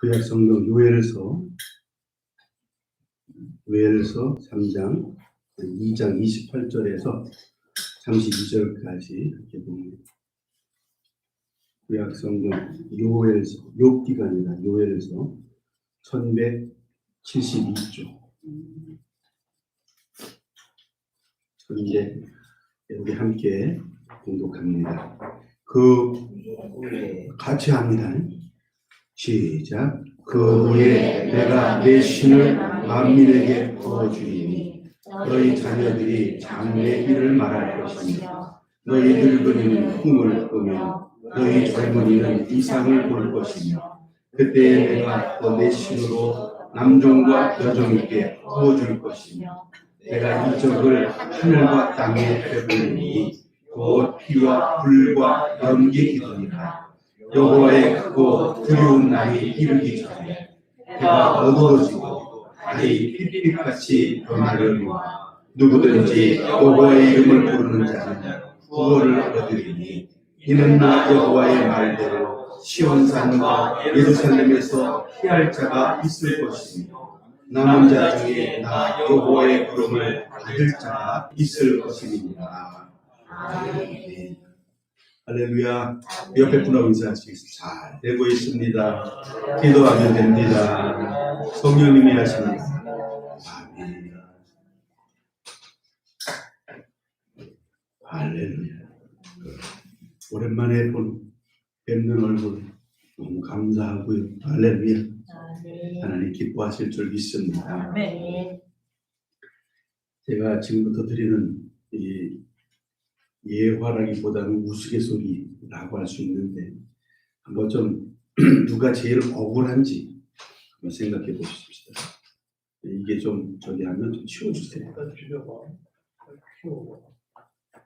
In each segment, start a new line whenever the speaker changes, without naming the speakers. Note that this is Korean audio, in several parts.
구약 성경 요엘서 3장 2장 28절에서 32절까지 이렇게 보면 구약 성경 요엘서 욥기가 아니라 요엘서 1172쪽 그런데 우리 함께 공독합니다. 같이 합니다. 시작. 그 후에 내가 내 신을 만민에게 부어주리니 너희 자녀들이 장래의 일을 말할 것이며 너희 늙은이는 꿈을 꾸며 너희 젊은이는 이상을 볼 것이며 그때에 내가 또 내 신으로 남종과 여종에게 부어줄 것이며 내가 이적을 하늘과 땅에 펴보니 곧 피와 불과 연기 기도니라. 여호와의 크고 두려운 날이 이르기 전에 해가 어두워지고 달이 핏빛같이 변하려니와 누구든지 여호와의 이름을 부르는 자는 구원을 얻으리니 이는 나 여호와의 말대로 시온산과 예루살렘에서 피할 자가 있을 것이며 남은 자 중에 나 여호와의 부름을 받을 자가 있을 것이니라. 아멘. 할렐루야. 옆에 분하고 인사하시겠습니다. 잘 되고 있습니다. 기도하면 됩니다. 성령님이 하십니다. 아멘. 할렐루야. 오랜만에 뵙는 얼굴 너무 감사하고요. 할렐루야. 하나님 기뻐하실 줄 믿습니다. 제가 지금부터 드리는 이 예화라기보다는 우스갯소리라고 할 수 있는데 한번 좀 누가 제일 억울한지 한번 생각해 보십시다. 이게 좀 저기 하면 좀 치워주세요.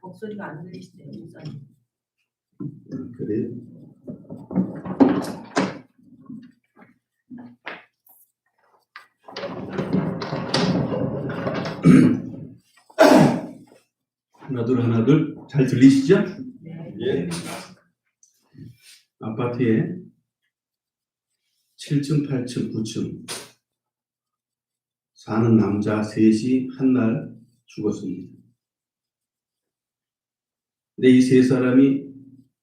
목소리가 안 들리시네요.
그래요? 하나둘 잘 들리시죠?
네.
아파트에 7층, 8층, 9층 사는 남자 셋이 한날 죽었습니다. 근데 이 세 사람이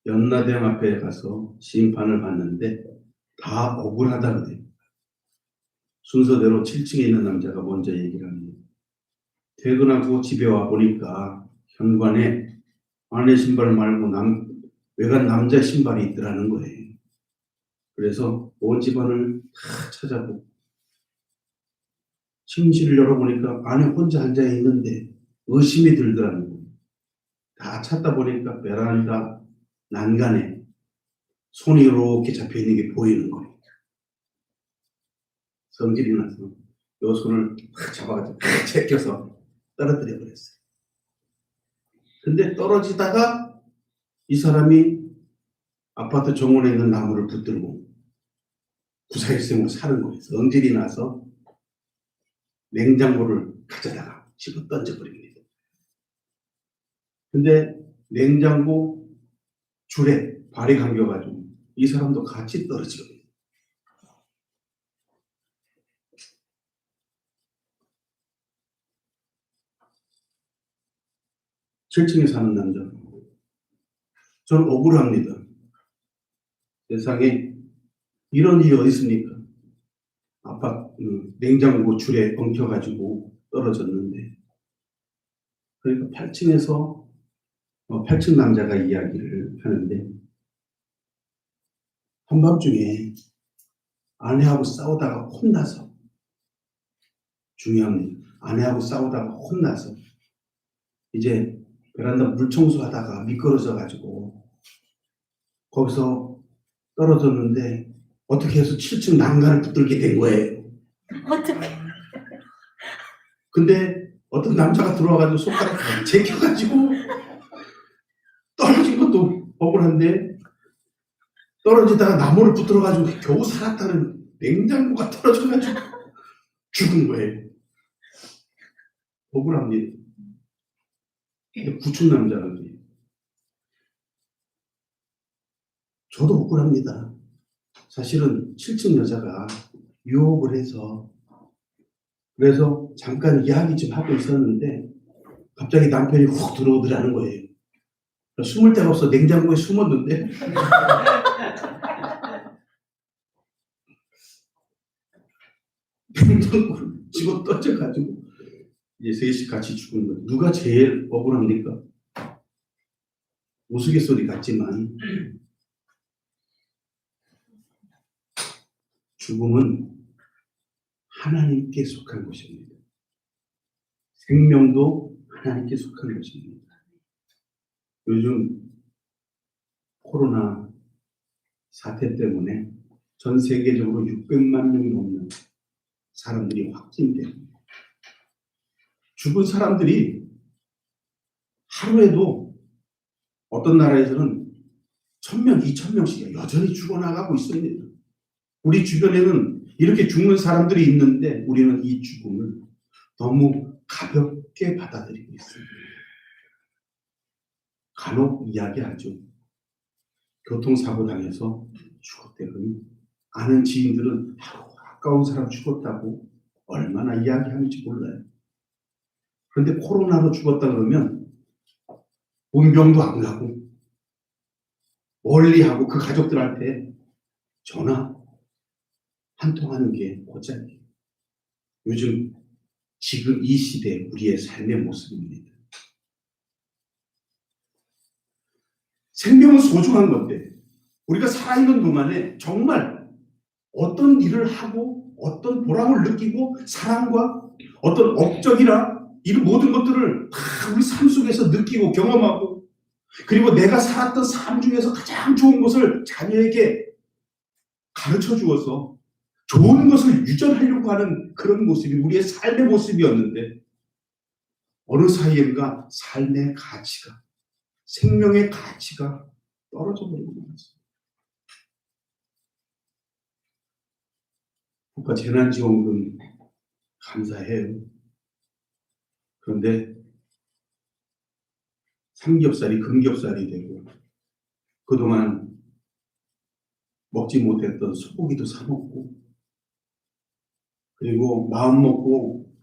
연나대왕 앞에 가서 심판을 받는데 다 억울하다 그래요. 순서대로 7층에 있는 남자가 먼저 얘기를 합니다. 퇴근하고 집에 와 보니까 현관에 아내 신발 말고 외간 남자 신발이 있더라는 거예요. 그래서 온 집안을 다 찾아보고 침실을 열어보니까 안에 혼자 앉아 있는데 의심이 들더라는 거예요. 다 찾다 보니까 베란다 난간에 손이 이렇게 잡혀있는 게 보이는 거예요. 성질이 나서 요 손을 탁 잡아가지고 탁 제껴서 떨어뜨려 버렸어요. 근데 떨어지다가 이 사람이 아파트 정원에 있는 나무를 붙들고 구사일생으로 사는 거예요. 성질이 나서 냉장고를 가져다가 집어 던져버립니다. 근데 냉장고 줄에 발이 감겨가지고 이 사람도 같이 떨어지게 돼요. 칠층에 사는 남자. 저는 억울합니다. 세상에 이런 일이 어디 있습니까? 냉장고 줄에 엉켜가지고 떨어졌는데 그러니까 8층에서 8층 남자가 이야기를 하는데 한밤중에 아내하고 싸우다가 혼나서 중요합니다. 아내하고 싸우다가 혼나서 이제 베란다 물 청소하다가 미끄러져가지고 거기서 떨어졌는데 어떻게 해서 7층 난간을 붙들게 된 거예요.
어떻게?
근데 어떤 남자가 들어와가지고 손가락 제껴가지고 떨어진 것도 억울한데 떨어지다가 나무를 붙들어가지고 겨우 살았다는 냉장고가 떨어져가지고 죽은 거예요. 억울합니다. 구축 남자는 저도 억울합니다. 사실은 7층 여자가 유혹을 해서 그래서 잠깐 이야기 좀 하고 있었는데 갑자기 남편이 훅 들어오더라는 거예요. 숨을 데가 없어 냉장고에 숨었는데 냉장고를 집어 던져가지고 이제 셋이 같이 죽은 거예요. 누가 제일 억울합니까? 우스갯소리 같지만 죽음은 하나님께 속한 것입니다. 생명도 하나님께 속한 것입니다. 요즘 코로나 사태 때문에 전 세계적으로 600만 명이 넘는 사람들이 확진됩니다. 죽은 사람들이 하루에도 어떤 나라에서는 1000명, 2000명씩 여전히 죽어나가고 있습니다. 우리 주변에는 이렇게 죽는 사람들이 있는데 우리는 이 죽음을 너무 가볍게 받아들이고 있습니다. 간혹 이야기하죠. 교통사고 당해서 죽었대더니 아는 지인들은 가까운 사람 죽었다고 얼마나 이야기하는지 몰라요. 그런데 코로나로 죽었다 그러면 문병도 안 가고 멀리하고 그 가족들한테 전화 한 통 하는 게 곧잘이에요. 요즘 지금 이 시대 우리의 삶의 모습입니다. 생명은 소중한 건데 우리가 살아있는 동안에 정말 어떤 일을 하고 어떤 보람을 느끼고 사랑과 어떤 업적이나 이런 모든 것들을 다 우리 삶 속에서 느끼고 경험하고 그리고 내가 살았던 삶 중에서 가장 좋은 것을 자녀에게 가르쳐 주어서 좋은 것을 유전하려고 하는 그런 모습이 우리의 삶의 모습이었는데 어느 사이인가 삶의 가치가 생명의 가치가 떨어져 버리고 말았어요. 국가 재난지원금 감사해요. 그런데 삼겹살이 금겹살이 되고 그동안 먹지 못했던 소고기도 사 먹고 그리고 마음 먹고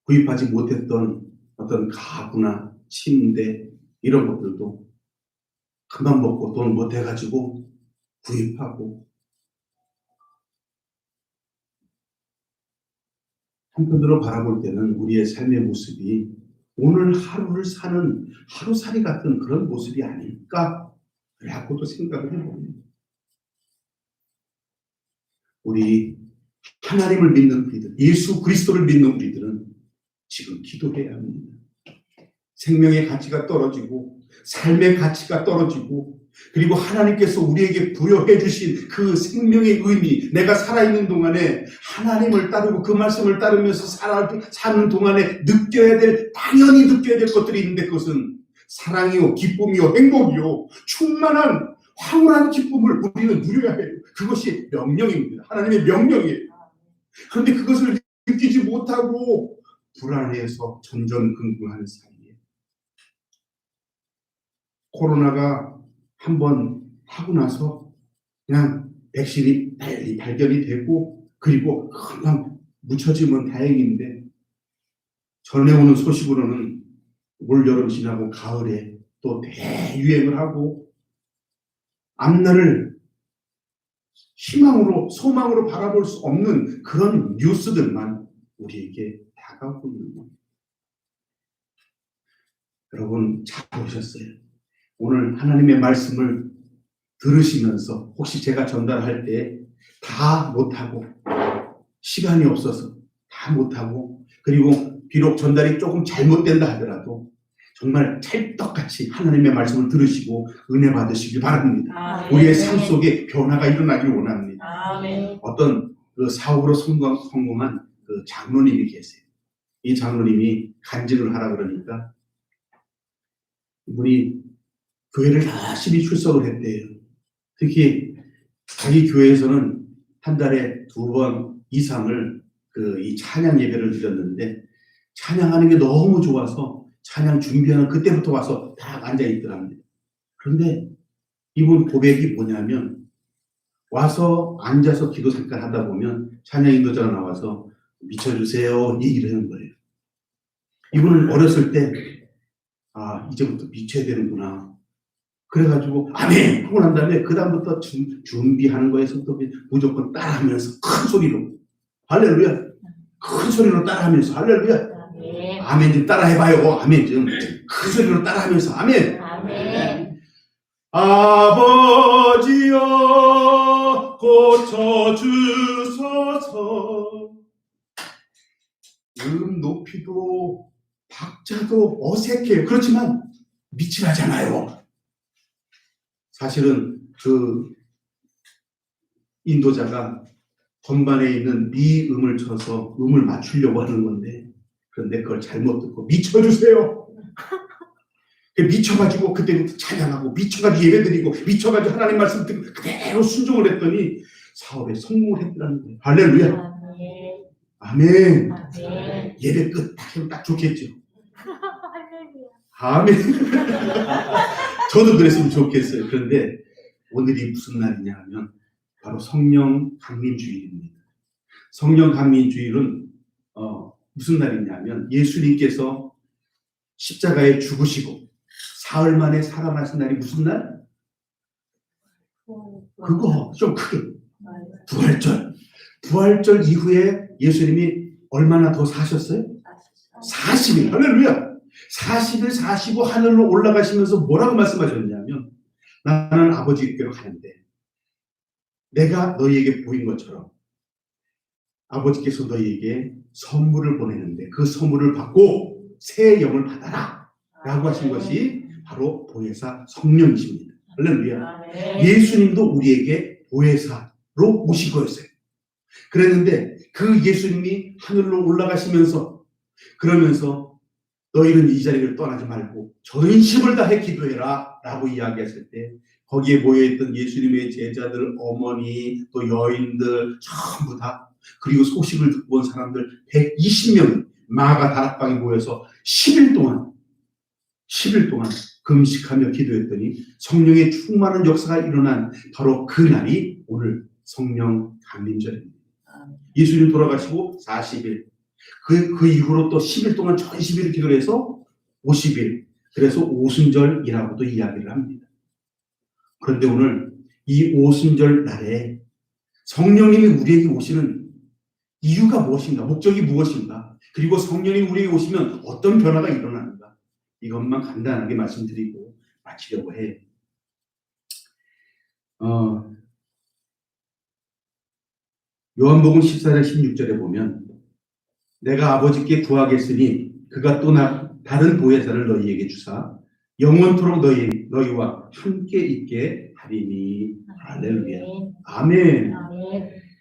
구입하지 못했던 어떤 가구나 침대 이런 것들도 그만 먹고 돈 못해가지고 구입하고 한편으로 바라볼 때는 우리의 삶의 모습이 오늘 하루를 사는 하루살이 같은 그런 모습이 아닐까라고도 생각을 해봅니다. 우리 하나님을 믿는 우리들, 예수 그리스도를 믿는 우리들은 지금 기도해야 합니다. 생명의 가치가 떨어지고 삶의 가치가 떨어지고 그리고 하나님께서 우리에게 부여해 주신 그 생명의 의미, 내가 살아있는 동안에 하나님을 따르고 그 말씀을 따르면서 사는 동안에 당연히 느껴야 될 것들이 있는데 그것은 사랑이요, 기쁨이요, 행복이요, 충만한 황홀한 기쁨을 우리는 누려야 해요. 그것이 명령입니다. 하나님의 명령이에요. 그런데 그것을 느끼지 못하고 불안해서 전전긍긍하는 사이에 코로나가 한번 하고 나서 그냥 백신이 빨리 발견이 되고 그리고 금방 묻혀지면 다행인데 전해오는 소식으로는 올 여름 지나고 가을에 또 대유행을 하고 앞날을 희망으로 소망으로 바라볼 수 없는 그런 뉴스들만 우리에게 다가오고 있는 겁니다. 여러분 잘 보셨어요? 오늘 하나님의 말씀을 들으시면서 혹시 제가 전달할 때 다 못하고 시간이 없어서 다 못하고 그리고 비록 전달이 조금 잘못된다 하더라도 정말 찰떡같이 하나님의 말씀을 들으시고 은혜 받으시길 바랍니다.
아멘.
우리의 삶 속에 변화가 일어나길 원합니다.
아멘.
어떤 그 사업으로 성공한 그 장로님이 계세요. 이 장로님이 간증을 하라 그러니까 이분이 교회를 열심히 출석을 했대요. 특히 자기 교회에서는 한 달에 2번 이상을 이 찬양 예배를 드렸는데 찬양하는 게 너무 좋아서 찬양 준비하는 그때부터 와서 다 앉아 있더랍니다. 그런데 이분 고백이 뭐냐면 와서 앉아서 기도 잠깐 하다 보면 찬양 인도자가 나와서 미쳐주세요 얘기를 하는 거예요. 이분은 어렸을 때 이제부터 미쳐야 되는구나. 그래가지고 아멘 하고 난 다음에 그 다음부터 준비하는 거에서부터 무조건 따라하면서 큰 소리로 할렐루야, 큰 소리로 따라하면서 할렐루야, 아멘 좀 따라해봐요. 아멘 좀 큰 소리로 따라하면서 아멘. 아버지여 고쳐주소서. 높이도 박자도 어색해요. 그렇지만 미친하잖아요. 사실은 그 인도자가 건반에 있는 미음을 쳐서 음을 맞추려고 하는 건데, 그런데 그걸 잘못 듣고 미쳐주세요. 미쳐가지고 그때부터 찬양하고 미쳐가지고 예배드리고 미쳐가지고 하나님 말씀 듣고 그대로 순종을 했더니 사업에 성공을 했더라는 거예요. 할렐루야. 아멘. 예배 끝 딱 좋겠죠. 아멘. 저도 그랬으면 좋겠어요. 그런데 오늘이 무슨 날이냐 하면 바로 성령 강림주일입니다. 성령 강림주일은 무슨 날이냐면 예수님께서 십자가에 죽으시고 사흘 만에 살아나신 날이 무슨 날? 그거 좀 크게 부활절 이후에 예수님이 얼마나 더 사셨어요? 40일. 할렐루야. 40일 사시고 하늘로 올라가시면서 뭐라고 말씀하셨냐면 나는 아버지께로 가는데 내가 너희에게 보인 것처럼 아버지께서 너희에게 선물을 보내는데 그 선물을 받고 새 영을 받아라 라고 하신 것이 바로 보혜사 성령이십니다. 할렐루야. 예수님도 우리에게 보혜사로 오신 거였어요. 그랬는데 그 예수님이 하늘로 올라가시면서 그러면서 너희는 이 자리를 떠나지 말고 전심을 다해 기도해라 라고 이야기했을 때 거기에 모여있던 예수님의 제자들, 어머니, 또 여인들 전부 다 그리고 소식을 듣고 온 사람들 120명이 마가 다락방에 모여서 10일 동안 금식하며 기도했더니 성령의 충만한 역사가 일어난 바로 그날이 오늘 성령 강림절입니다. 예수님 돌아가시고 40일 그 이후로 또 10일 동안 전시비를 기도를 해서 50일, 그래서 오순절이라고도 이야기를 합니다. 그런데 오늘 이 오순절 날에 성령님이 우리에게 오시는 이유가 무엇인가, 목적이 무엇인가, 그리고 성령님이 우리에게 오시면 어떤 변화가 일어나는가, 이것만 간단하게 말씀드리고 마치려고 해요. 요한복음 14장 16절에 보면 내가 아버지께 구하겠으니 그가 또 다른 보혜사를 너희에게 주사 영원토록 너희와 함께 있게 하리니. 할렐루야. 아멘.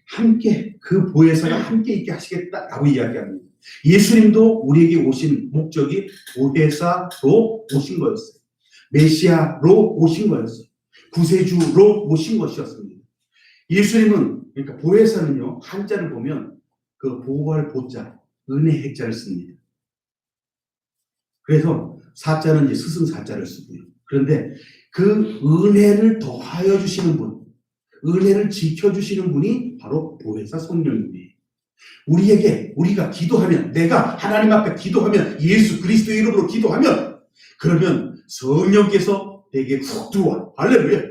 함께 그 보혜사가 함께 있게 하시겠다라고 이야기합니다. 예수님도 우리에게 오신 목적이 보혜사로 오신 거였어요. 메시아로 오신 거였어요. 구세주로 오신 것이었습니다. 예수님은, 그러니까 보혜사는요, 한자를 보면 그 보호할 보자, 은혜 해자를 씁니다. 그래서 사자는 이제 스승사자를 쓰고요. 그런데 그 은혜를 더하여 주시는 분, 은혜를 지켜주시는 분이 바로 보혜사 성령님이에요. 우리가 기도하면, 내가 하나님 앞에 기도하면, 예수 그리스도의 이름으로 기도하면, 그러면 성령께서 내게 훅 들어와. 할렐루야.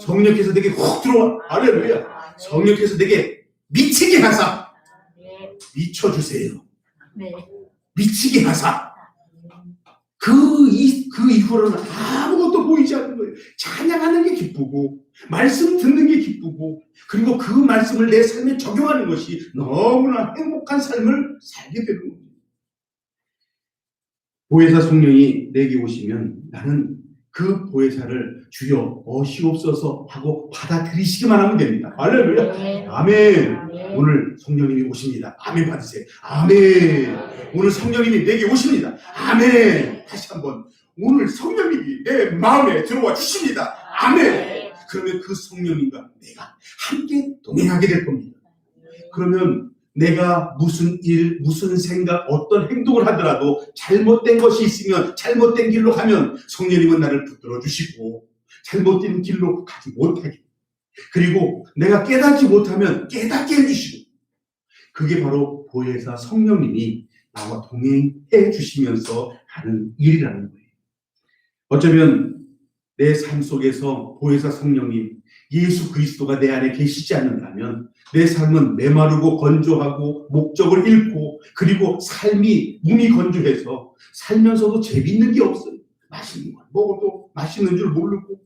성령께서 내게 훅 들어와. 할렐루야. 성령께서 내게 미치게 하사. 미쳐주세요. 미치게 하사. 그 이후로는 아무것도 보이지 않는 거예요. 찬양하는 게 기쁘고, 말씀 듣는 게 기쁘고, 그리고 그 말씀을 내 삶에 적용하는 것이 너무나 행복한 삶을 살게 되는 겁니다. 보혜사 성령이 내게 오시면 나는 그 보혜사를 주여 오시옵소서 하고 받아들이시기만 하면 됩니다. 할렐루야. 아멘. 오늘 성령님이 오십니다. 아멘 받으세요. 아멘. 오늘 성령님이 내게 오십니다. 아멘. 다시 한번 오늘 성령님이 내 마음에 들어와 주십니다. 아멘. 그러면 그 성령님과 내가 함께 동행하게 될 겁니다. 그러면 내가 무슨 일, 무슨 생각, 어떤 행동을 하더라도 잘못된 것이 있으면, 잘못된 길로 가면 성령님은 나를 붙들어 주시고 잘못된 길로 가지 못하게 그리고 내가 깨닫지 못하면 깨닫게 해주시고, 그게 바로 보혜사 성령님이 나와 동행해 주시면서 하는 일이라는 거예요. 어쩌면 내 삶 속에서 보혜사 성령님, 예수 그리스도가 내 안에 계시지 않는다면 내 삶은 메마르고 건조하고 목적을 잃고, 그리고 삶이 몸이 건조해서 살면서도 재밌는 게 없어요. 맛있는 걸 먹어도 맛있는 줄 모르고,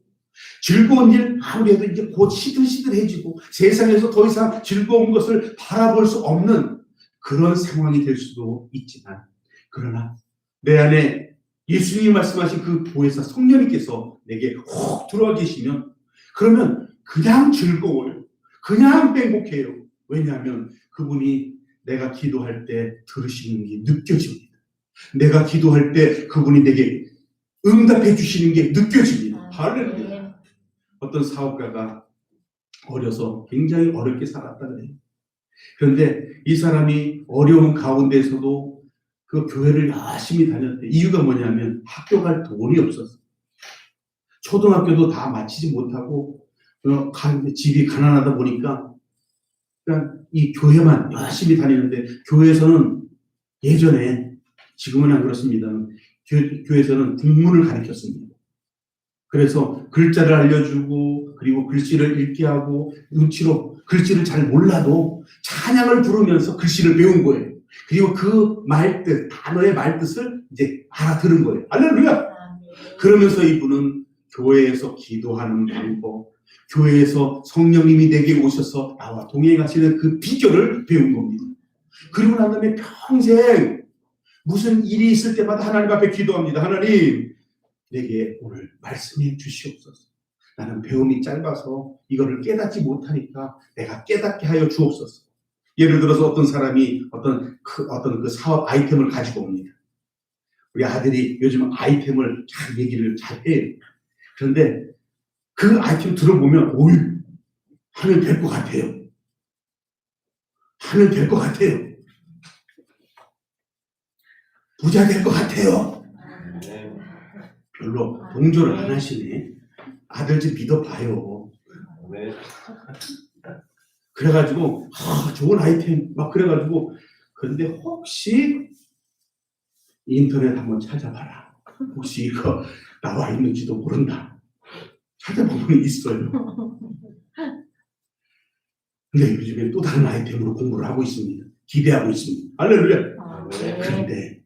즐거운 일 아무리 해도 이제 곧 시들시들해지고 세상에서 더 이상 즐거운 것을 바라볼 수 없는 그런 상황이 될 수도 있지만, 그러나 내 안에 예수님이 말씀하신 그 보혜사 성령님께서 내게 훅 들어와 계시면, 그러면 그냥 즐거워요. 그냥 행복해요. 왜냐하면 그분이 내가 기도할 때 들으시는 게 느껴집니다. 내가 기도할 때 그분이 내게 응답해 주시는 게 느껴집니다. 할렐루야. 어떤 사업가가 어려서 굉장히 어렵게 살았다 그래요. 그런데 이 사람이 어려운 가운데서도 그 교회를 열심히 다녔대. 이유가 뭐냐면 학교 갈 돈이 없었어. 초등학교도 다 마치지 못하고 집이 가난하다 보니까 그냥 이 교회만 열심히 다니는데, 교회에서는 예전에, 지금은 안 그렇습니다. 교회에서는 국문을 가르쳤습니다. 그래서 글자를 알려주고, 그리고 글씨를 읽게 하고, 눈치로 글씨를 잘 몰라도 찬양을 부르면서 글씨를 배운 거예요. 그리고 그 말뜻, 단어의 말뜻을 이제 알아들은 거예요. 할렐루야! 그러면서 이분은 교회에서 기도하는 방법, 교회에서 성령님이 내게 오셔서 나와 동행하시는 그 비결을 배운 겁니다. 그리고 난 다음에 평생 무슨 일이 있을 때마다 하나님 앞에 기도합니다. 하나님, 내게 오늘 말씀해 주시옵소서. 나는 배움이 짧아서 이거를 깨닫지 못하니까 내가 깨닫게 하여 주옵소서. 예를 들어서 어떤 사람이 어떤 그 사업 아이템을 가지고 옵니다. 우리 아들이 요즘 아이템을 잘 얘기를 잘 해요. 그런데 그 아이템 들어보면, 오이, 하면 될 것 같아요. 하면 될 것 같아요. 부자 될 것 같아요. 별로 동조를 안 하시네. 아들 좀 믿어봐요. 그래가지고 좋은 아이템 막 그래가지고, 그런데 혹시 인터넷 한번 찾아봐라. 혹시 이거 나와 있는지도 모른다. 찾아보면 있어요. 근데 요즘에 또 다른 아이템으로 공부를 하고 있습니다. 기대하고 있습니다. 할렐루야. 그런데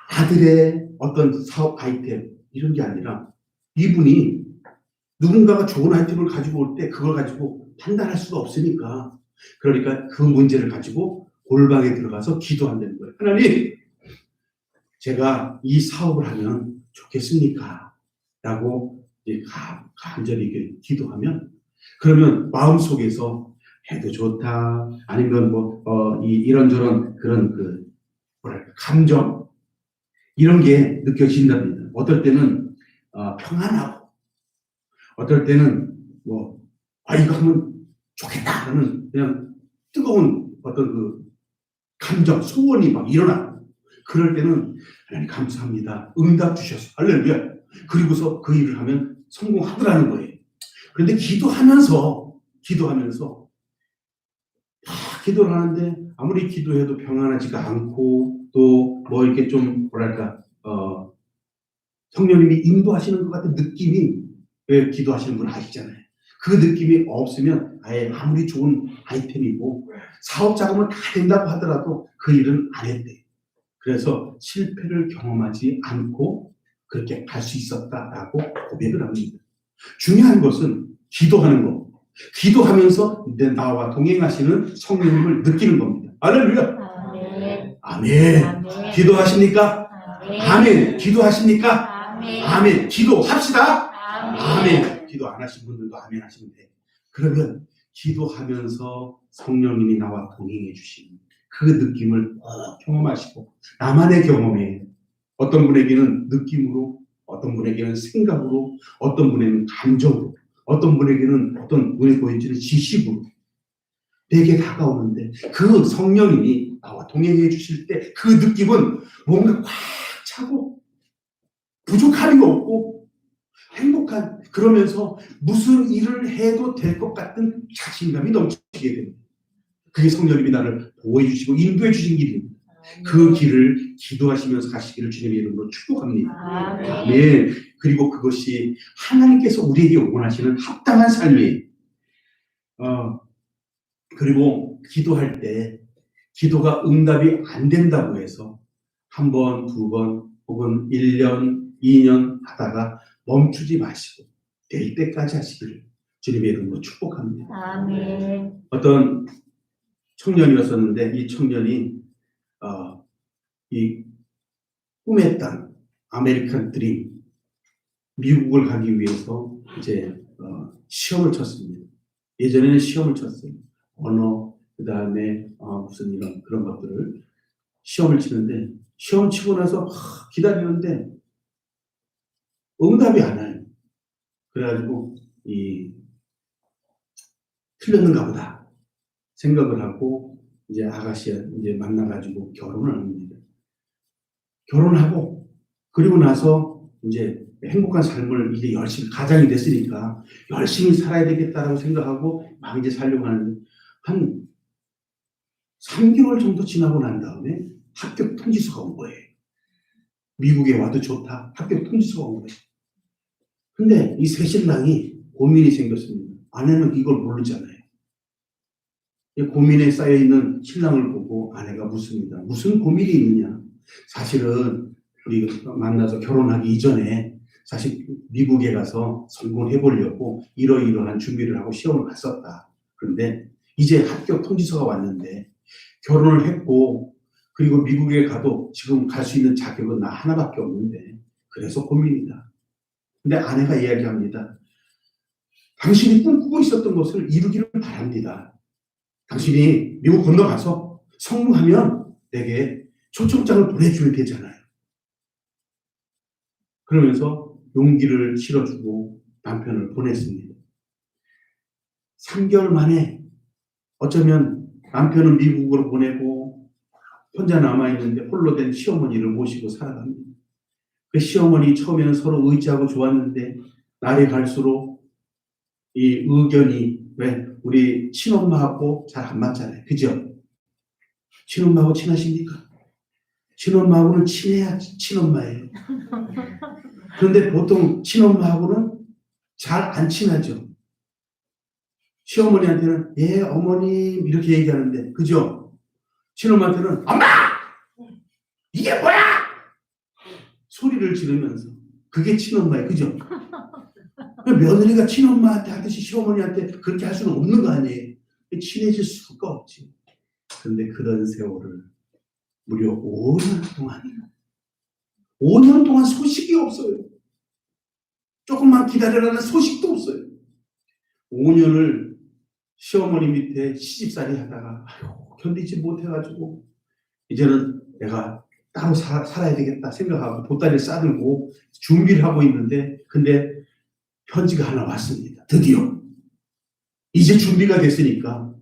아들의 어떤 사업 아이템 이런 게 아니라, 이분이 누군가가 좋은 아이템을 가지고 올 때 그걸 가지고 판단할 수가 없으니까, 그러니까 그 문제를 가지고 골방에 들어가서 기도한다는 거예요. 하나님, 제가 이 사업을 하면 좋겠습니까? 라고 간절히 기도하면, 그러면 마음속에서 해도 좋다, 아니면 이런저런 그런 감정, 이런 게 느껴진답니다. 어떨 때는 평안하고, 어떨 때는 이거 하면 좋겠다 하는 그냥 뜨거운 어떤 그 감정, 소원이 막 일어나고, 그럴 때는 하나님 감사합니다, 응답 주셔서 할렐루야. 그리고서 그 일을 하면 성공하더라는 거예요. 그런데 기도하면서 기도를 하는데 아무리 기도해도 평안하지가 않고, 또 이렇게 좀 성령님이 인도하시는 것 같은 느낌이, 왜 기도하시는 분 아시잖아요. 그 느낌이 없으면 아무리 좋은 아이템이고 사업 자금을 다 낸다고 하더라도 그 일은 안 했대요. 그래서 실패를 경험하지 않고 그렇게 갈 수 있었다라고 고백을 합니다. 중요한 것은 기도하는 거. 기도하면서 나와 동행하시는 성령님을 느끼는 겁니다. 할렐루야.
아멘.
아멘.
아멘.
기도하십니까?
아멘.
아멘. 기도하십니까?
아멘.
아멘. 기도합시다.
아멘.
아멘. 기도 안 하신 분들도 아멘 하시면 돼요. 그러면 기도하면서 성령님이 나와 동행해 주시는 그 느낌을 꼭 경험하시고, 나만의 경험에 어떤 분에게는 느낌으로, 어떤 분에게는 생각으로, 어떤 분에게는 감정으로, 어떤 분에게는 어떤 눈에 보이지는 지식으로 내게 다가오는데, 그 성령님이 나와 동행해 주실 때 그 느낌은 뭔가 꽉 차고 부족함이 없고 행복한, 그러면서 무슨 일을 해도 될 것 같은 자신감이 넘치게 됩니다. 그게 성령님이 나를 보호해 주시고 인도해 주신 길입니다. 그 길을 기도하시면서 가시기를 주님의 이름으로 축복합니다. 아멘. 그리고 그것이 하나님께서 우리에게 원하시는 합당한 삶이에요. 그리고 기도할 때 기도가 응답이 안 된다고 해서 한 번, 두 번, 혹은 1년, 2년 하다가 멈추지 마시고 될 때까지 하시기를 주님의 이름으로 축복합니다.
아멘.
어떤 청년이었었는데 이 청년이 이 꿈의 땅, 아메리칸 드림, 미국을 가기 위해서 이제 시험을 쳤습니다. 예전에는 시험을 쳤어요. 언어, 그 다음에 무슨 이런 그런 것들을 시험을 치는데 시험 치고 나서 기다리는데 응답이 안 와요. 그래가지고 틀렸는가 보다 생각을 하고 이제 아가씨와 이제 만나가지고 결혼을 합니다. 결혼하고 그리고 나서 이제 행복한 삶을 이제 열심히 가장이 됐으니까 열심히 살아야 되겠다라고 생각하고 막 이제 살려고 하는데 한 3개월 정도 지나고 난 다음에 합격 통지서가 온 거예요. 미국에 와도 좋다. 합격 통지서가 온 거예요. 근데 이 새신랑이 고민이 생겼습니다. 아내는 이걸 모르잖아요. 고민에 쌓여있는 신랑을 보고 아내가 묻습니다. 무슨 고민이 있느냐? 사실은 우리 만나서 결혼하기 이전에 사실 미국에 가서 성공해 보려고 이러이러한 준비를 하고 시험을 봤었다. 그런데 이제 합격 통지서가 왔는데 결혼을 했고 그리고 미국에 가도 지금 갈 수 있는 자격은 나 하나밖에 없는데 그래서 고민이다. 근데 아내가 이야기합니다. 당신이 꿈꾸고 있었던 것을 이루기를 바랍니다. 당신이 미국 건너가서 성공하면 내게 초청장을 보내주면 되잖아요. 그러면서 용기를 실어주고 남편을 보냈습니다. 3개월 만에 어쩌면 남편은 미국으로 보내고 혼자 남아있는데 홀로 된 시어머니를 모시고 살아갑니다. 그 시어머니 처음에는 서로 의지하고 좋았는데 날이 갈수록 이 의견이 왜 우리 친엄마하고 잘 안 맞잖아요. 그죠? 친엄마하고 친하십니까? 친엄마하고는 친해야 친엄마예요. 그런데 보통 친엄마하고는 잘 안 친하죠. 시어머니한테는 예 어머님 이렇게 얘기하는데 그죠? 친엄마한테는 엄마! 이게 뭐야! 소리를 지르면서 그게 친엄마예요. 그죠? 며느리가 친엄마한테 하듯이 시어머니한테 그렇게 할 수는 없는 거 아니에요. 친해질 수가 없지. 그런데 그런 세월을 무려 5년 동안 소식이 없어요. 조금만 기다려라는 소식도 없어요. 5년을 시어머니 밑에 시집살이 하다가 견디지 못해가지고 이제는 내가 따로 살아야 되겠다 생각하고 보따리를 싸들고 준비를 하고 있는데 근데 편지가 하나 왔습니다. 드디어 이제 준비가 됐으니까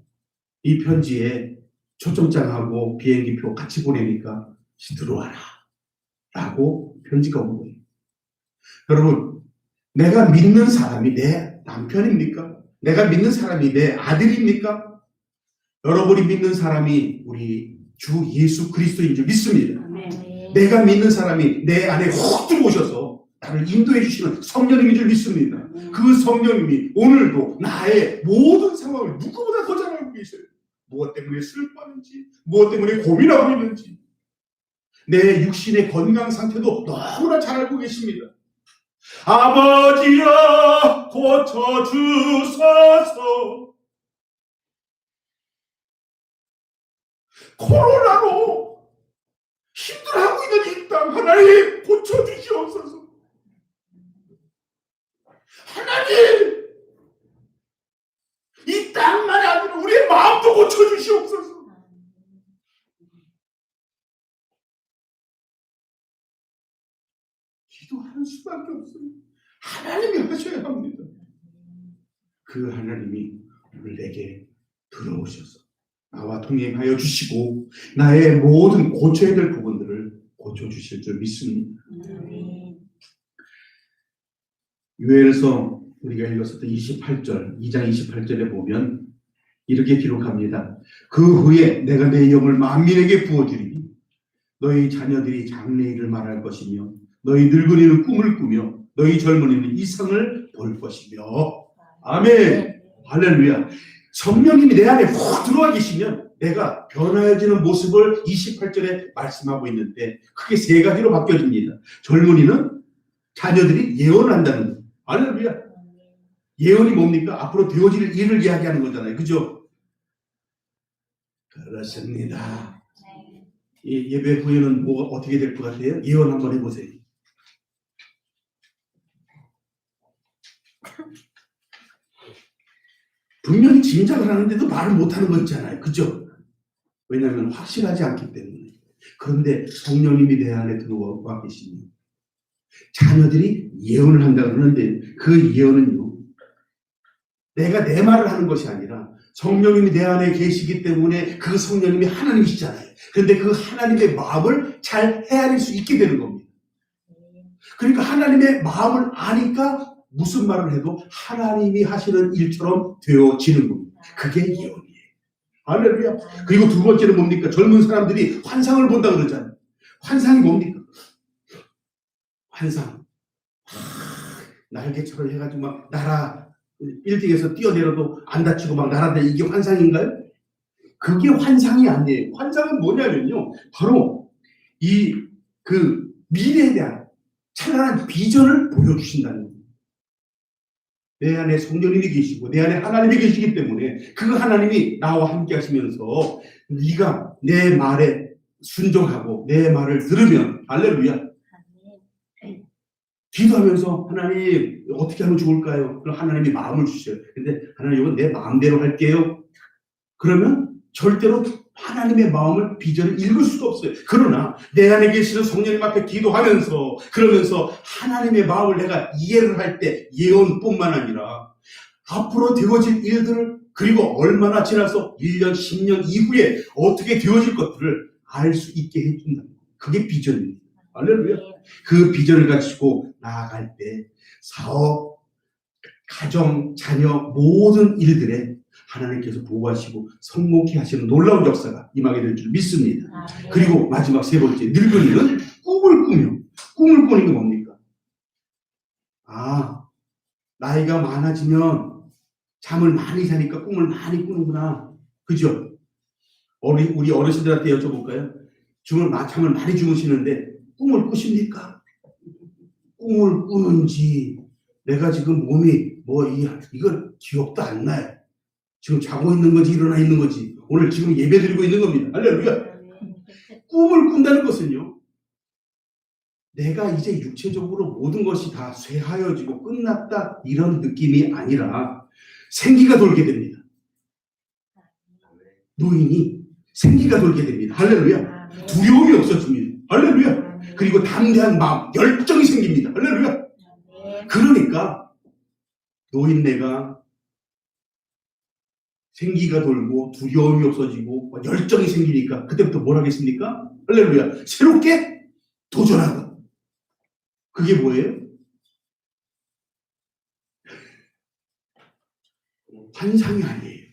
이 편지에 초청장하고 비행기표 같이 보내니까 들어와라 라고 편지가 온 거예요. 여러분 내가 믿는 사람이 내 남편입니까? 내가 믿는 사람이 내 아들입니까? 여러분이 믿는 사람이 우리 주 예수 그리스도인 줄 믿습니다. 내가 믿는 사람이 내 안에 훅 들어오셔서 나를 인도해 주시는 성령님인 줄 믿습니다. 그 성령님이 오늘도 나의 모든 상황을 누구보다 더 잘 알고 계세요. 무엇 때문에 슬퍼하는지, 무엇 때문에 고민하고 있는지, 내 육신의 건강 상태도 너무나 잘 알고 계십니다. 아버지여 고쳐주소서. 코로나로 힘들어하고 있는 이 땅 하나님 고쳐주시옵소서. 하나님 이 땅만이 아니라 우리의 마음도 고쳐주시옵소서. 기도하는 수밖에 없어요. 하나님이 하셔야 합니다. 그 하나님이 오늘 내게 들어오셔서 나와 동행하여 주시고 나의 모든 고쳐야 될 부분들을 고쳐주실 줄 믿습니다. 요엘서 우리가 읽었었던 28절, 2장 28절에 보면 이렇게 기록합니다. 그 후에 내가 내 영을 만민에게 부어주리니 너희 자녀들이 장래일을 말할 것이며 너희 늙은이는 꿈을 꾸며 너희 젊은이는 이상을 볼 것이며. 아멘. 할렐루야. 성령님이 내 안에 훅 들어와 계시면 내가 변화해지는 모습을 28절에 말씀하고 있는데 크게 세 가지로 바뀌어집니다. 젊은이는 자녀들이 예언한다는 거예요. 할렐루야. 예언이 뭡니까? 앞으로 되어질 일을 이야기하는 거잖아요. 그죠? 그렇습니다. 이 예배 후에는 뭐가 어떻게 될 것 같아요? 예언 한번 해보세요. 분명히 짐작을 하는데도 말을 못하는 거 있잖아요. 그죠? 왜냐하면 확실하지 않기 때문에. 그런데 성령님이 내 안에 들어와 계시니 자녀들이 예언을 한다 그러는데 그 예언은요, 내가 내 말을 하는 것이 아니라 성령님이 내 안에 계시기 때문에 그 성령님이 하나님이시잖아요. 그런데 그 하나님의 마음을 잘 헤아릴 수 있게 되는 겁니다. 그러니까 하나님의 마음을 아니까 무슨 말을 해도 하나님이 하시는 일처럼 되어지는 겁니다. 그게 예언이에요. 할렐루야. 그리고 두 번째는 뭡니까? 젊은 사람들이 환상을 본다 그러잖아요. 환상이 뭡니까? 환상. 날개처럼 해가지고 막 날아, 빌딩에서 뛰어내려도 안 다치고 막 날아다니. 이게 환상인가요? 그게 환상이 아니에요. 환상은 뭐냐면요, 바로 그 미래에 대한 찬란한 비전을 보여주신다는 거예요. 내 안에 성령님이 계시고 내 안에 하나님이 계시기 때문에 그 하나님이 나와 함께 하시면서 네가 내 말에 순종하고 내 말을 들으면, 할렐루야, 기도하면서 하나님 어떻게 하면 좋을까요? 그럼 하나님이 마음을 주셔요. 근데 하나님은 내 마음대로 할게요. 그러면 절대로 하나님의 마음을, 비전을 읽을 수가 없어요. 그러나 내 안에 계시는 성령님 앞에 기도하면서 그러면서 하나님의 마음을 내가 이해를 할 때 예언뿐만 아니라 앞으로 되어질 일들을, 그리고 얼마나 지나서 1년, 10년 이후에 어떻게 되어질 것들을 알 수 있게 해준다. 그게 비전입니다. 할렐루야. 그 비전을 가지고 나아갈 때 사업, 가정, 자녀 모든 일들에 하나님께서 보호하시고 성공케 하시는 놀라운 역사가 임하게 될 줄 믿습니다. 그리고 마지막 세 번째, 늙은이는 꿈을 꾸며. 꿈을 꾸는 게 뭡니까? 나이가 많아지면 잠을 많이 자니까 꿈을 많이 꾸는구나. 그죠? 우리 어르신들한테 여쭤볼까요? 잠을 많이 주무시는데 꿈을 꾸십니까? 꿈을 꾸는지, 내가 지금 몸이 이건 기억도 안 나요. 지금 자고 있는 건지 일어나 있는 건지, 오늘 지금 예배 드리고 있는 겁니다. 할렐루야. 꿈을 꾼다는 것은요, 내가 이제 육체적으로 모든 것이 다 쇠하여지고 끝났다 이런 느낌이 아니라 생기가 돌게 됩니다. 노인이 생기가 돌게 됩니다. 할렐루야. 두려움이 없어집니다. 할렐루야. 그리고 담대한 마음, 열정이 생깁니다. 할렐루야. 그러니까 노인네가 생기가 돌고 두려움이 없어지고 열정이 생기니까 그때부터 뭘 하겠습니까? 할렐루야. 새롭게 도전하고. 그게 뭐예요? 환상이 아니에요.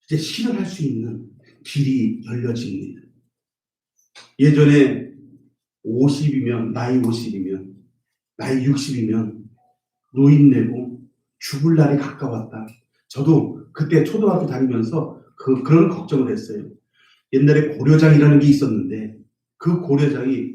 이제 실현할 수 있는 길이 열려집니다. 예전에 50이면, 나이 50이면, 나이 60이면 노인네고 죽을 날이 가까웠다. 저도 그때 초등학교 다니면서 그런 걱정을 했어요. 옛날에 고려장이라는 게 있었는데 그 고려장이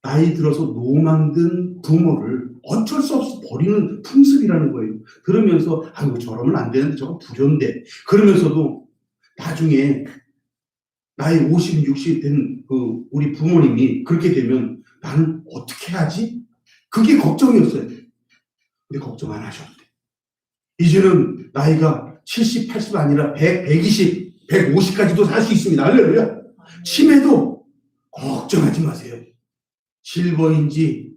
나이 들어서 노망든 부모를 어쩔 수 없이 버리는 풍습이라는 거예요. 그러면서 아이고 저러면 안 되는데, 저거 불효인데, 그러면서도 나중에 나이 50, 60 된 우리 부모님이 그렇게 되면 나는 어떻게 하지? 그게 걱정이었어요. 근데 걱정 안 하셔도 돼. 이제는 나이가 70, 80 아니라 100, 120, 150까지도 살 수 있습니다. 할렐루야. 치매도 걱정하지 마세요. 실버인지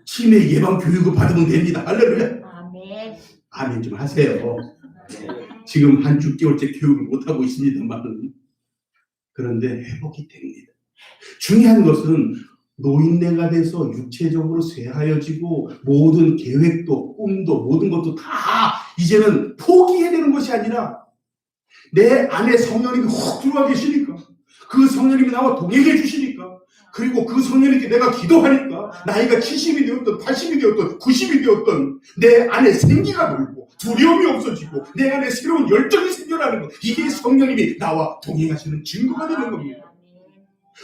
치매 예방 교육을 받으면 됩니다. 할렐루야.
아멘.
아멘 좀 하세요. 지금 한 6개월째 교육을 못하고 있습니다만 그런데 회복이 됩니다. 중요한 것은 노인네가 돼서 육체적으로 쇠하여지고 모든 계획도 꿈도 모든 것도 다 이제는 포기해야 되는 것이 아니라 내 안에 성령님이 훅 들어와 계시니까 그 성령님이 나와 동행해 주시니까 그리고 그 성령님께 내가 기도하니까 나이가 70이 되었던 80이 되었던 90이 되었던 내 안에 생기가 돌고 두려움이 없어지고 내 안에 새로운 열정이 생겨나는 것 이게 성령님이 나와 동행하시는 증거가 되는 겁니다.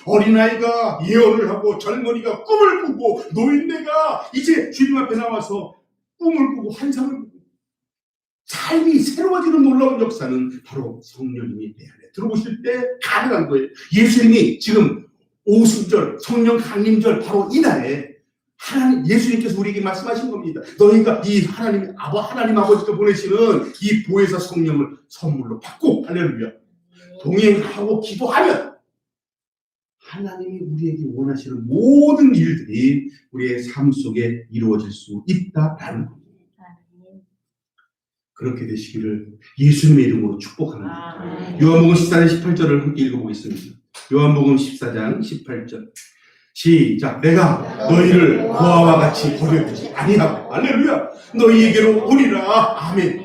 어린아이가 예언을 하고 젊은이가 꿈을 꾸고 노인네가 이제 주님 앞에 나와서 꿈을 꾸고 환상을 꾸고 삶이 새로워지는 놀라운 역사는 바로 성령님이 내 안에 들어오실 때 가능한 거예요. 예수님이 지금 오순절 성령 강림절 바로 이날에 예수님께서 우리에게 말씀하신 겁니다. 너희가 이 하나님 아버지가 보내시는 이 보혜사 성령을 선물로 받고 할렐루야 동행하고 기도하면 하나님이 우리에게 원하시는 모든 일들이 우리의 삶 속에 이루어질 수 있다라는 겁니다. 그렇게 되시기를 예수님의 이름으로 축복합니다. 요한복음 14장 18절을 함께 읽어보겠습니다. 요한복음 14장 18절 시작. 내가 너희를 고아와 같이 버려두지 아니하고 할렐루야 너희에게로 오리라. 아멘.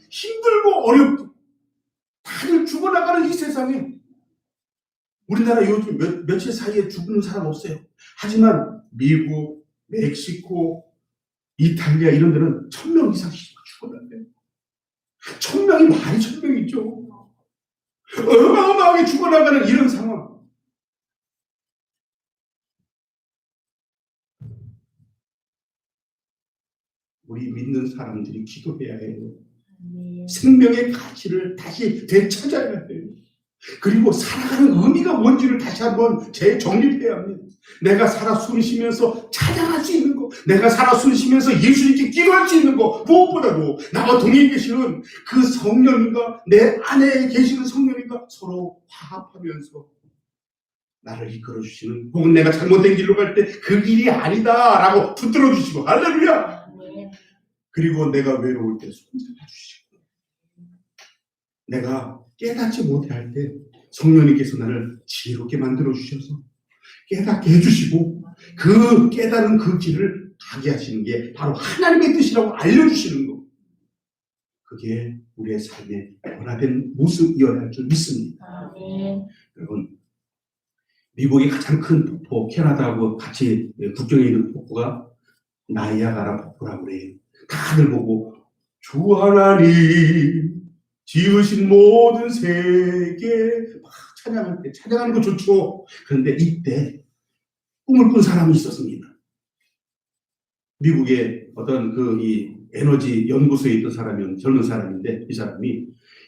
힘들고 어렵고 다들 죽어나가는 이 세상에 우리나라 요즘 며칠 사이에 죽는 사람 없어요. 하지만 미국, 멕시코, 이탈리아 이런 데는 1000명 이상씩 죽어나가요. 1000명이 말이 1000명이죠. 어마어마하게 죽어나가는 이런 상황. 우리 믿는 사람들이 기도해야 해요. 생명의 가치를 다시 되찾아야 돼요. 그리고 살아가는 의미가 뭔지를 다시 한번 재정립해야 합니다. 내가 살아 숨쉬면서 찬양할 수 있는 거, 내가 살아 숨쉬면서 예수님께 기도할 수 있는 거, 무엇보다도 나와 동행해 계시는 그 성령님과 내 안에 계시는 성령님과 서로 화합하면서 나를 이끌어 주시는, 혹은 내가 잘못된 길로 갈 때 그 길이 아니다라고 붙들어 주시고, 할렐루야. 그리고 내가 외로울 때 손잡아 주시고, 내가 깨닫지 못할 때 성령님께서 나를 지혜롭게 만들어 주셔서 깨닫게 해주시고, 그 깨달은 그 길을 가게 하시는 게 바로 하나님의 뜻이라고 알려주시는 것. 그게 우리의 삶의 변화된 모습이어야 할 줄 믿습니다. 여러분, 미국의 가장 큰 폭포, 캐나다하고 같이 국경에 있는 폭포가 나이아가라 폭포라고 그래요. 다들 보고 주 하나님 지으신 모든 세계 막 찬양할 때 찬양하는 거 좋죠. 그런데 이때 꿈을 꾼 사람이 있었습니다. 미국의 어떤 이 에너지 연구소에 있던 사람이 젊은 사람인데 이 사람이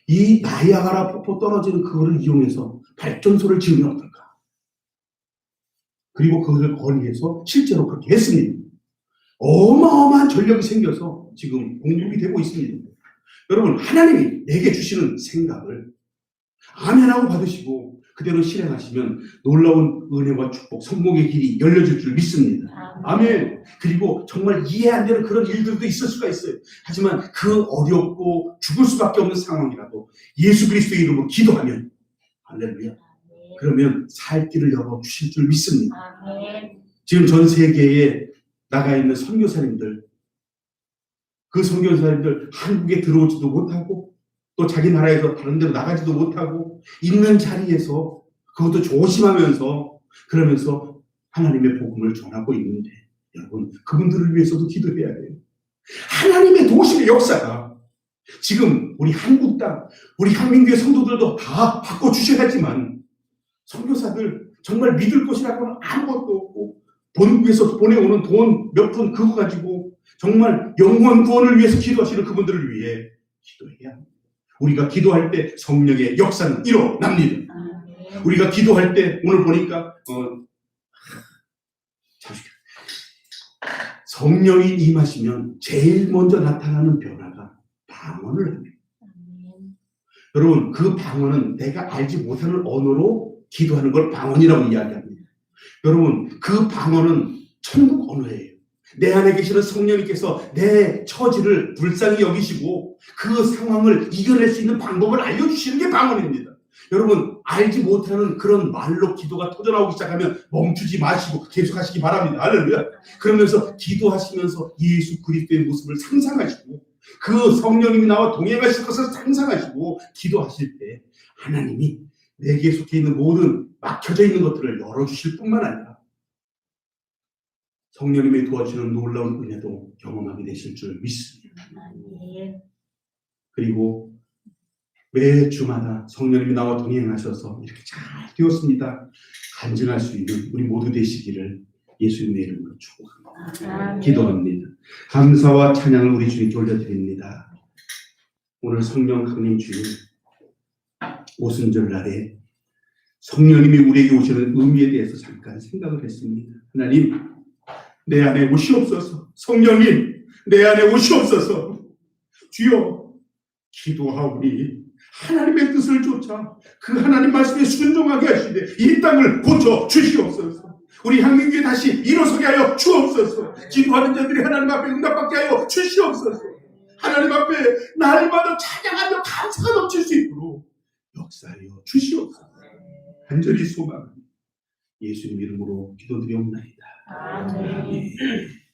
이 나이아가라 폭포 떨어지는 그거를 이용해서 발전소를 지으면 어떨까? 그리고 그것을 건의해서 실제로 그렇게 했습니다. 어마어마한 전력이 생겨서 지금 공급이 되고 있습니다. 여러분, 하나님이 내게 주시는 생각을 아멘하고 받으시고 그대로 실행하시면 놀라운 은혜와 축복, 성공의 길이 열려질 줄 믿습니다. 아멘. 그리고 정말 이해 안 되는 그런 일들도 있을 수가 있어요. 하지만 그 어렵고 죽을 수밖에 없는 상황이라도 예수 그리스도의 이름으로 기도하면 할렐루야. 그러면 살 길을 열어주실 줄 믿습니다. 지금 전 세계에 나가 있는 선교사님들, 그 선교사님들 한국에 들어오지도 못하고 또 자기 나라에서 다른 데로 나가지도 못하고 있는 자리에서 그것도 조심하면서 그러면서 하나님의 복음을 전하고 있는데 여러분, 그분들을 위해서도 기도해야 해요. 하나님의 도심의 역사가 지금 우리 한국 땅, 우리 한민교회 성도들도 다 바꿔주셔야지만 선교사들 정말 믿을 것이라고는 아무것도 없고 본국에서 보내오는 돈 몇 푼 그거 가지고 정말 영원 구원을 위해서 기도하시는 그분들을 위해 기도해야 합니다. 우리가 기도할 때 성령의 역사는 일어납니다. 우리가 기도할 때 오늘 보니까 성령이 임하시면 제일 먼저 나타나는 변화가 방언을 합니다. 여러분, 그 방언은 내가 알지 못하는 언어로 기도하는 걸 방언이라고 이야기합니다. 여러분, 그 방언은 천국 언어예요. 내 안에 계시는 성령님께서 내 처지를 불쌍히 여기시고 그 상황을 이겨낼 수 있는 방법을 알려주시는 게 방언입니다. 여러분, 알지 못하는 그런 말로 기도가 터져나오기 시작하면 멈추지 마시고 계속하시기 바랍니다. 할렐루야. 그러면서 기도하시면서 예수 그리스도의 모습을 상상하시고 그 성령님이 나와 동행하실 것을 상상하시고 기도하실 때 하나님이 내게 속해 있는 모든 막혀져 있는 것들을 열어주실 뿐만 아니라 성령님이 도와주시는 놀라운 은혜도 경험하게 되실 줄 믿습니다.
예.
그리고 매 주마다 성령님이 나와 동행하셔서 이렇게 잘 되었습니다 간증할 수 있는 우리 모두 되시기를 예수님의 이름으로 축복합니다. 기도합니다. 감사와 찬양을 우리 주님께 올려드립니다. 오늘 성령 강림 주님 오순절 날에 성령님이 우리에게 오시는 의미에 대해서 잠깐 생각을 했습니다. 하나님, 내 안에 오시옵소서. 성령님, 내 안에 오시옵소서. 주여, 기도하오니 하나님의 뜻을 쫓아 그 하나님 말씀에 순종하게 하시되 이 땅을 고쳐 주시옵소서. 우리 향민교회 다시 일어서게 하여 주옵소서. 기도하는 자들이 하나님 앞에 응답받게 하여 주시옵소서. 하나님 앞에 날마다 찬양하며 감사가 넘칠 수 있도록 역사하여 주시옵소서. 간절히 소망합니다. 예수님 이름으로 기도드리옵나이다.
아멘.